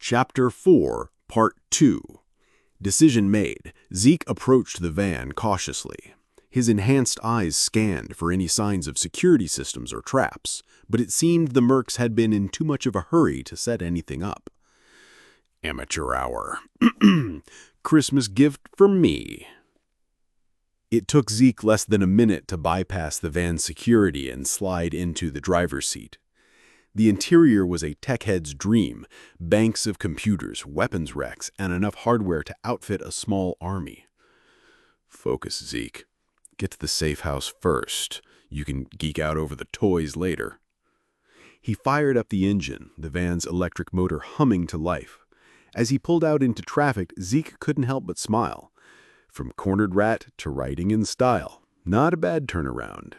Chapter 4, Part 2. Decision made, Zeke approached the van cautiously. His enhanced eyes scanned for any signs of security systems or traps, but it seemed the mercs had been in too much of a hurry to set anything up. Amateur hour. Christmas gift for me. It took Zeke less than a minute to bypass the van's security and slide into the driver's seat. The interior was a tech head's dream, banks of computers, weapons racks, and enough hardware to outfit a small army. Focus, Zeke. Get to the safe house first. You can geek out over the toys later. He fired up the engine, the van's electric motor humming to life. As he pulled out into traffic, Zeke couldn't help but smile. From cornered rat to riding in style. Not a bad turnaround.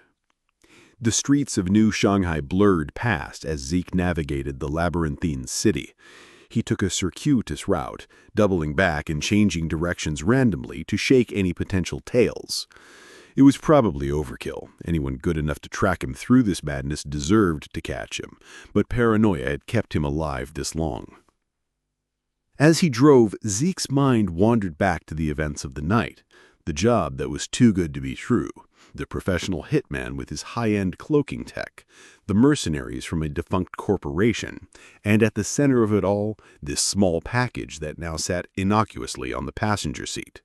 The streets of New Shanghai blurred past as Zeke navigated the labyrinthine city. He took a circuitous route, doubling back and changing directions randomly to shake any potential tails. It was probably overkill. Anyone good enough to track him through this madness deserved to catch him, but paranoia had kept him alive this long. As he drove, Zeke's mind wandered back to the events of the night, the job that was too good to be true, the professional hitman with his high-end cloaking tech, the mercenaries from a defunct corporation, and at the center of it all, this small package that now sat innocuously on the passenger seat.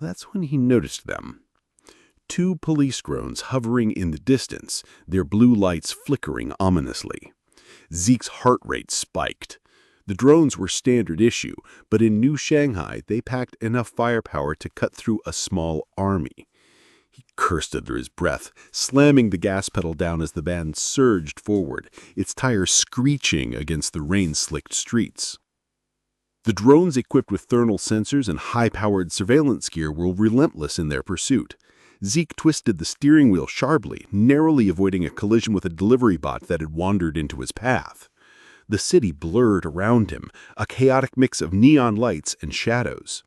That's when he noticed them. Two police drones hovering in the distance, their blue lights flickering ominously. Zeke's heart rate spiked. The drones were standard issue, but in New Shanghai, they packed enough firepower to cut through a small army. He cursed under his breath, slamming the gas pedal down as the van surged forward, its tires screeching against the rain-slicked streets. The drones equipped with thermal sensors and high-powered surveillance gear were relentless in their pursuit. Zeke twisted the steering wheel sharply, narrowly avoiding a collision with a delivery bot that had wandered into his path. The city blurred around him, a chaotic mix of neon lights and shadows.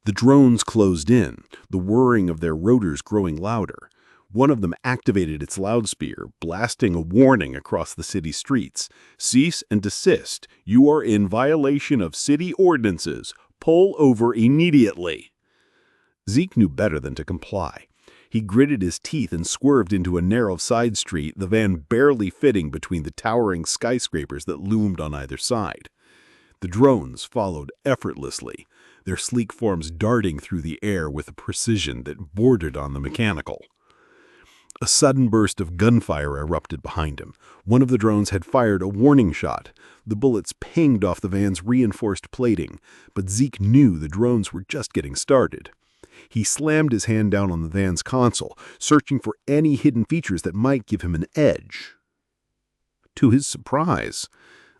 The drones closed in, the whirring of their rotors growing louder. One of them activated its loudspeaker, blasting a warning across the city streets. "Cease and desist. You are in violation of city ordinances. Pull over immediately." Zeke knew better than to comply. He gritted his teeth and swerved into a narrow side street, the van barely fitting between the towering skyscrapers that loomed on either side. The drones followed effortlessly, their sleek forms darting through the air with a precision that bordered on the mechanical. A sudden burst of gunfire erupted behind him. One of the drones had fired a warning shot. The bullets pinged off the van's reinforced plating, but Zeke knew the drones were just getting started. He slammed his hand down on the van's console, searching for any hidden features that might give him an edge. To his surprise,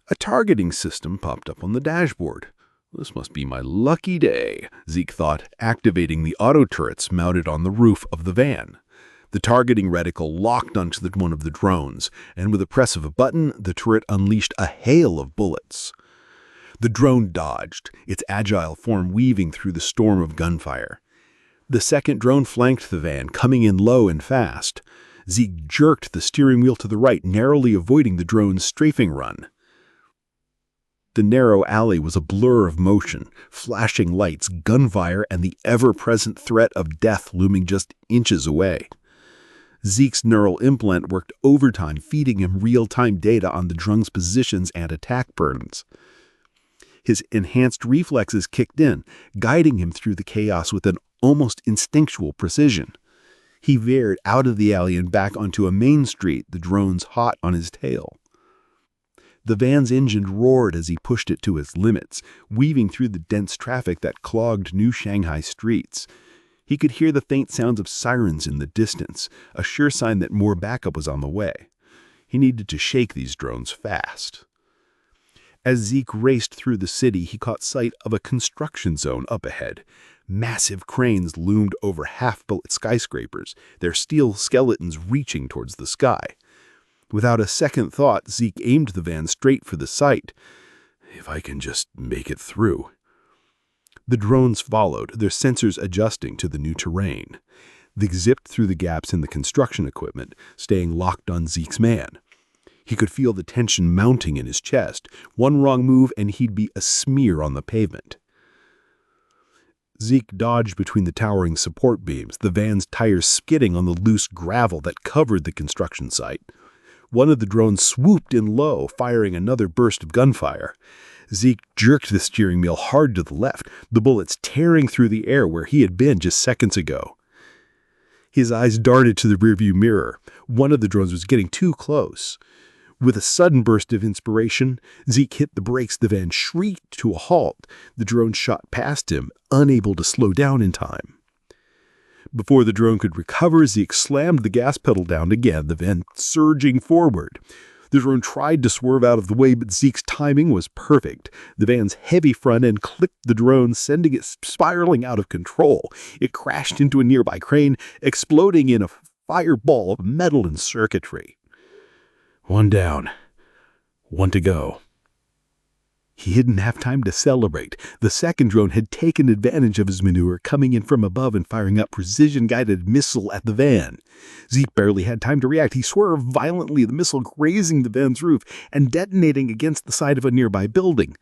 a targeting system popped up on the dashboard. This must be my lucky day, Zeke thought, activating the auto turrets mounted on the roof of the van. The targeting reticle locked onto one of the drones, and with a press of a button, the turret unleashed a hail of bullets. The drone dodged, its agile form weaving through the storm of gunfire. The second drone flanked the van, coming in low and fast. Zeke jerked the steering wheel to the right, narrowly avoiding the drone's strafing run. The narrow alley was a blur of motion, flashing lights, gunfire, and the ever-present threat of death looming just inches away. Zeke's neural implant worked overtime, feeding him real-time data on the drone's positions and attack patterns. His enhanced reflexes kicked in, guiding him through the chaos with an almost instinctual precision. He veered out of the alley and back onto a main street, the drones hot on his tail. The van's engine roared as he pushed it to its limits, weaving through the dense traffic that clogged New Shanghai streets. He could hear the faint sounds of sirens in the distance, a sure sign that more backup was on the way. He needed to shake these drones fast. As Zeke raced through the city, he caught sight of a construction zone up ahead. Massive cranes loomed over half-built skyscrapers, their steel skeletons reaching towards the sky. Without a second thought, Zeke aimed the van straight for the site. If I can just make it through. The drones followed, their sensors adjusting to the new terrain. They zipped through the gaps in the construction equipment, staying locked on Zeke's man. He could feel the tension mounting in his chest. One wrong move and he'd be a smear on the pavement. Zeke dodged between the towering support beams, the van's tires skidding on the loose gravel that covered the construction site. One of the drones swooped in low, firing another burst of gunfire. Zeke jerked the steering wheel hard to the left, the bullets tearing through the air where he had been just seconds ago. His eyes darted to the rearview mirror. One of the drones was getting too close. With a sudden burst of inspiration, Zeke hit the brakes. The van shrieked to a halt. The drone shot past him, unable to slow down in time. Before the drone could recover, Zeke slammed the gas pedal down again, the van surging forward. The drone tried to swerve out of the way, but Zeke's timing was perfect. The van's heavy front end clipped the drone, sending it spiraling out of control. It crashed into a nearby crane, exploding in a fireball of metal and circuitry. One down. One to go. He didn't have time to celebrate. The second drone had taken advantage of his maneuver, coming in from above and firing up precision-guided missile at the van. Zeke barely had time to react. He swerved violently, the missile grazing the van's roof and detonating against the side of a nearby building.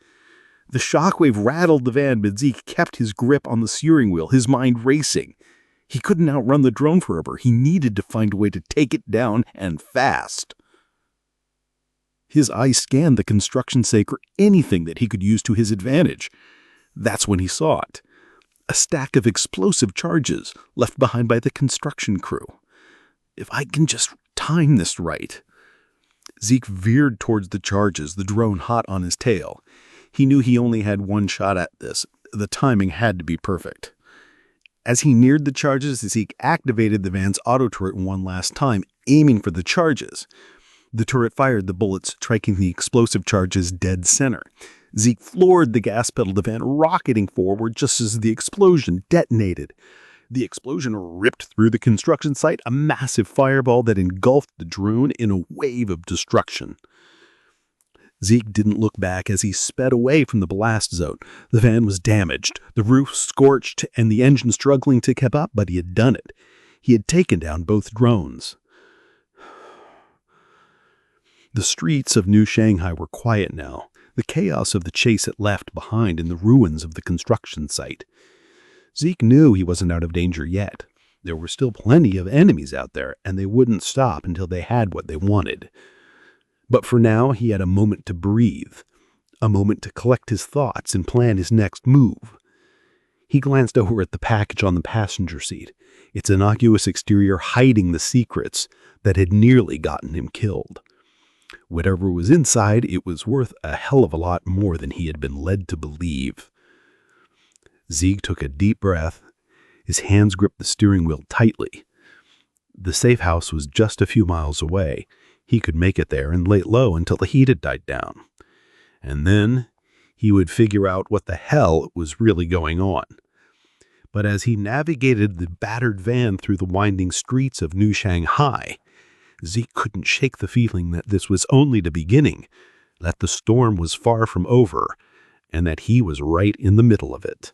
The shockwave rattled the van, but Zeke kept his grip on the steering wheel, his mind racing. He couldn't outrun the drone forever. He needed to find a way to take it down, and fast. His eyes scanned the construction site for anything that he could use to his advantage. That's when he saw it. A stack of explosive charges left behind by the construction crew. If I can just time this right. Zeke veered towards the charges, the drone hot on his tail. He knew he only had one shot at this. The timing had to be perfect. As he neared the charges, Zeke activated the van's auto turret one last time, aiming for the charges. The turret fired the bullets, striking the explosive charges dead center. Zeke floored the gas pedal, the van rocketing forward just as the explosion detonated. The explosion ripped through the construction site, a massive fireball that engulfed the drone in a wave of destruction. Zeke didn't look back as he sped away from the blast zone. The van was damaged, the roof scorched, and the engine struggling to keep up, but he had done it. He had taken down both drones. The streets of New Shanghai were quiet now, the chaos of the chase had left behind in the ruins of the construction site. Zeke knew he wasn't out of danger yet. There were still plenty of enemies out there, and they wouldn't stop until they had what they wanted. But for now, he had a moment to breathe, a moment to collect his thoughts and plan his next move. He glanced over at the package on the passenger seat, its innocuous exterior hiding the secrets that had nearly gotten him killed. Whatever was inside, it was worth a hell of a lot more than he had been led to believe. Zeke took a deep breath. His hands gripped the steering wheel tightly. The safe house was just a few miles away. He could make it there and lay low until the heat had died down. And then he would figure out what the hell was really going on. But as he navigated the battered van through the winding streets of New Shanghai, Zeke couldn't shake the feeling that this was only the beginning, that the storm was far from over, and that he was right in the middle of it.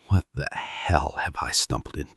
What the hell have I stumbled into?